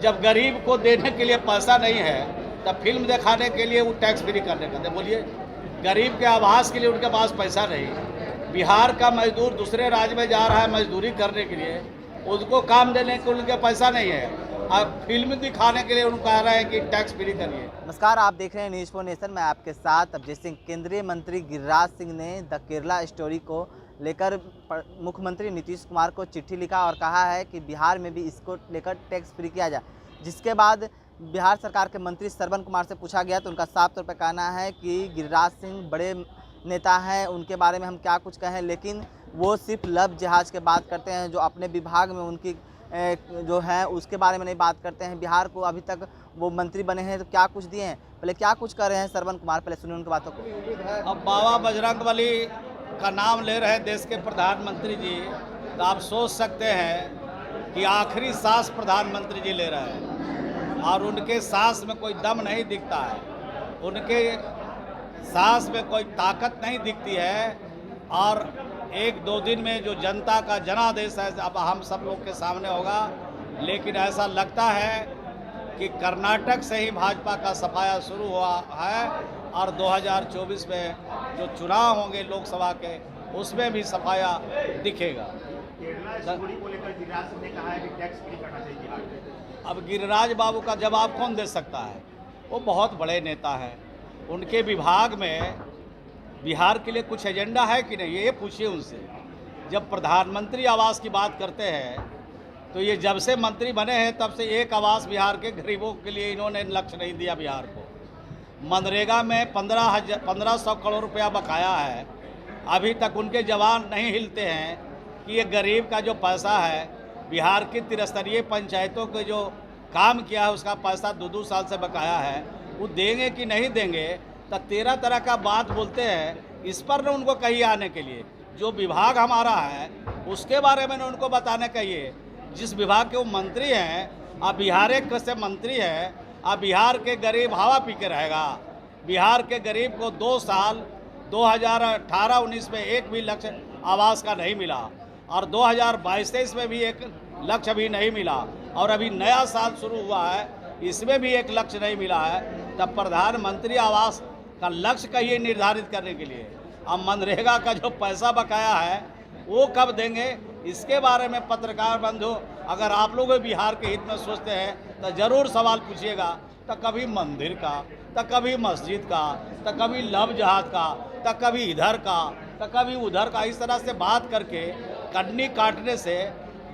जब गरीब को देने के लिए पैसा नहीं है तब फिल्म दिखाने के लिए वो टैक्स फ्री करने का बोलिए। गरीब के आवास के लिए उनके पास पैसा नहीं। बिहार का मजदूर दूसरे राज्य में जा रहा है मजदूरी करने के लिए, उसको काम देने के उनके पैसा नहीं है। अब फिल्म दिखाने के लिए उनको कह रहे हैं कि टैक्स फ्री करिए। नमस्कार, आप देख रहे हैं न्यूज़ फॉर नेशन। मैं आपके साथ अभिजीत सिंह। केंद्रीय मंत्री गिरिराज सिंह ने द केरला स्टोरी को लेकर मुख्यमंत्री नीतीश कुमार को चिट्ठी लिखा और कहा है कि बिहार में भी इसको लेकर टैक्स फ्री किया जाए। जिसके बाद बिहार सरकार के मंत्री श्रवण कुमार से पूछा गया तो उनका साफ तौर पर कहना है कि गिरिराज सिंह बड़े नेता हैं, उनके बारे में हम क्या कुछ कहें, लेकिन वो सिर्फ लव जिहाज की बात करते हैं। जो अपने विभाग में उनकी जो है उसके बारे में नहीं बात करते हैं। बिहार को अभी तक वो मंत्री बने हैं तो क्या कुछ दिए हैं, पहले क्या कुछ कर रहे हैं श्रवण कुमार, पहले सुनिए उनकी बातों को। अब बाबा बजरंगबली का नाम ले रहे हैं देश के प्रधानमंत्री जी, तो आप सोच सकते हैं कि आखिरी सांस प्रधानमंत्री जी ले रहे हैं और उनके सांस में कोई दम नहीं दिखता है, उनके सांस में कोई ताकत नहीं दिखती है। और एक दो दिन में जो जनता का जनादेश है अब हम सब लोग के सामने होगा, लेकिन ऐसा लगता है कि कर्नाटक से ही भाजपा का सफाया शुरू हुआ है और 2024 में जो चुनाव होंगे लोकसभा के उसमें भी सफाया दिखेगा। को लेकर गिरिराज सिंह ने कहा है कि टैक्स फ्री करना चाहिए बिहार में। अब गिरिराज बाबू का जवाब कौन दे सकता है? वो बहुत बड़े नेता हैं, उनके विभाग में बिहार के लिए कुछ एजेंडा है कि नहीं, ये पूछिए उनसे। जब प्रधानमंत्री आवास की बात करते हैं तो ये जब से मंत्री बने हैं तब से एक आवास बिहार के गरीबों के लिए इन्होंने लक्ष्य नहीं दिया बिहार को। मनरेगा में 1500 करोड़ रुपया बकाया है, अभी तक उनके जवान नहीं हिलते हैं कि ये गरीब का जो पैसा है, बिहार की त्रिस्तरीय पंचायतों के जो काम किया है उसका पैसा 2-2 साल से बकाया है, वो देंगे कि नहीं देंगे। तो 13 तरह का बात बोलते हैं, इस पर न उनको कहिए आने के लिए। जो विभाग हमारा है उसके बारे में उनको बताने कहिए। जिस विभाग के वो मंत्री हैं, अब बिहार एक से मंत्री है, अब बिहार के गरीब हवा पी के रहेगा। बिहार के गरीब को 2 साल 2018-19 में एक भी लक्ष्य आवास का नहीं मिला और 2022-23 में भी एक लक्ष्य भी नहीं मिला और अभी नया साल शुरू हुआ है, इसमें भी एक लक्ष्य नहीं मिला है। तब प्रधानमंत्री आवास का लक्ष्य कहिए निर्धारित करने के लिए। अब मनरेगा का जो पैसा बकाया है वो कब देंगे, इसके बारे में पत्रकार बंधु अगर आप लोग बिहार के हित में सोचते हैं तो ज़रूर सवाल पूछिएगा। तो कभी मंदिर का, तो कभी मस्जिद का, तो कभी लव जहाज का, तो कभी इधर का, तो कभी उधर का, इस तरह से बात करके कन्नी काटने से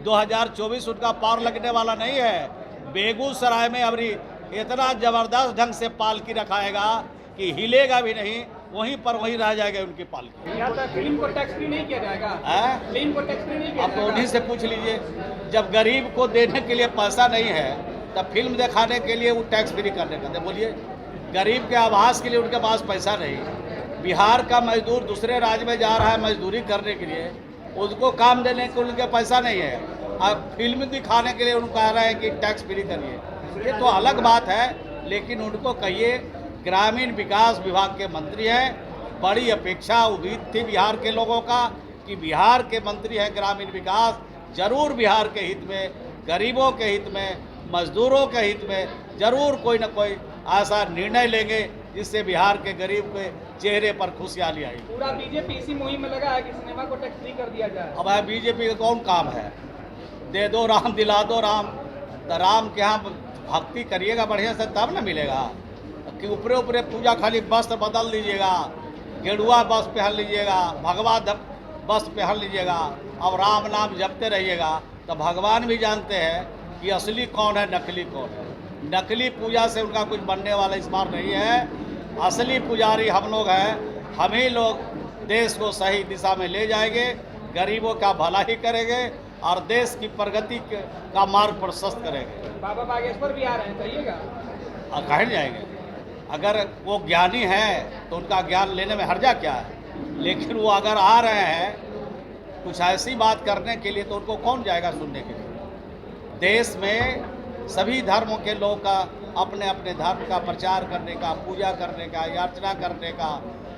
2024 उनका पार लगने वाला नहीं है। बेगूसराय में अभी इतना ज़बरदस्त ढंग से पालकी रखाएगा कि हिलेगा भी नहीं, वहीं पर वहीं रह जाएगा उनकी पालकी। फिल्म को टैक्स फ्री नहीं किया जाएगा। फिल्म को टैक्स फ्री नहीं किया जाएगा। आप उन्हीं से पूछ लीजिए। जब गरीब को देने के लिए पैसा नहीं है तब फिल्म दिखाने के लिए वो टैक्स फ्री करने का बोलिए। गरीब के आवास के लिए उनके पास पैसा नहीं। बिहार का मजदूर दूसरे राज्य में जा रहा है मजदूरी करने के लिए, उसको काम देने के उनके पैसा नहीं है। अब फिल्म दिखाने के लिए उनको कह रहे हैं कि टैक्स फ्री करिए, ये तो अलग बात है। लेकिन उनको कहिए, ग्रामीण विकास विभाग के मंत्री हैं, बड़ी अपेक्षा उम्मीद थी बिहार के लोगों का कि बिहार के मंत्री हैं ग्रामीण विकास, जरूर बिहार के हित में, गरीबों के हित में, मजदूरों के हित में जरूर कोई न कोई ऐसा निर्णय लेंगे जिससे बिहार के गरीब के चेहरे पर खुशहाली आई। पूरा बीजेपी इसी मुहिम में लगा है कि सिनेमा को टैक्स फ्री कर दिया जाए। अब बीजेपी का कौन काम है? दे दो राम, दिला दो राम। तो राम के यहाँ भक्ति करिएगा बढ़िया से तब न मिलेगा कि ऊपरे ऊपरे पूजा खाली वस्त्र बदल लीजिएगा, गेरुआ वस्त्र पहन लीजिएगा, भगवा वस्त्र पहन लीजिएगा, अब राम नाम जपते रहिएगा। तो भगवान भी जानते हैं कि असली कौन है, नकली कौन है। नकली पूजा से उनका कुछ बनने वाला इस बार नहीं है। असली पुजारी हम लोग हैं। हम ही लोग देश को सही दिशा में ले जाएंगे, गरीबों का भला ही करेंगे और देश की प्रगति का मार्ग प्रशस्त करेंगे। बाबा बागेश्वर भी आ रहे हैं, कहिएगा। कहीं जाएंगे? अगर वो ज्ञानी है तो उनका ज्ञान लेने में हर्जा क्या है, लेकिन वो अगर आ रहे हैं कुछ ऐसी बात करने के लिए तो उनको कौन जाएगा सुनने के लिए। देश में सभी धर्मों के लोग का अपने अपने धर्म का प्रचार करने का, पूजा करने का, याचना करने का,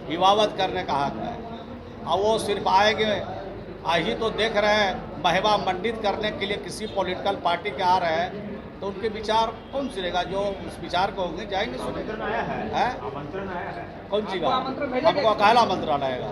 इबादत करने का हक है। और वो सिर्फ आएंगे, आज ही तो देख रहे हैं, महवा मंडित करने के लिए किसी पॉलिटिकल पार्टी के आ रहे हैं तो उनके विचार कौन सुनेगा? जो उस विचार को होंगे जाएंगे सुनेंगे। आमंत्रण आया है, हैं? आमंत्रण आया है। कौन सी आपको बात? आमंत्रण भेजा हमको गया? काहला आमंत्रण आएगा?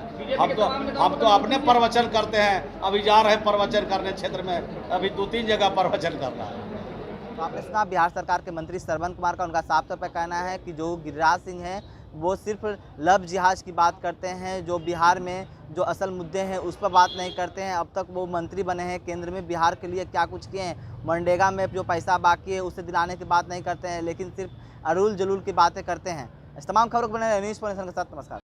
हम तो अपने प्रवचन करते हैं, अभी जा रहे हैं प्रवचन करने क्षेत्र में, अभी 2-3 जगह प्रवचन कर रहा है। तो आपने सुना बिहार सरकार के मंत्री श्रवण कुमार का, उनका साफ तौर पर कहना है कि जो गिरिराज सिंह हैं वो सिर्फ लव जिहाज की बात करते हैं, जो बिहार में जो असल मुद्दे हैं उस पर बात नहीं करते हैं। अब तक वो मंत्री बने हैं, केंद्र में बिहार के लिए क्या कुछ किए हैं, मनरेगा में जो पैसा बाकी है उसे दिलाने की बात नहीं करते हैं, लेकिन सिर्फ अरूल जलूल की बातें करते हैं। इस तमाम खबरों को बने न्यूज़ 4 नेशन के साथ नमस्कार।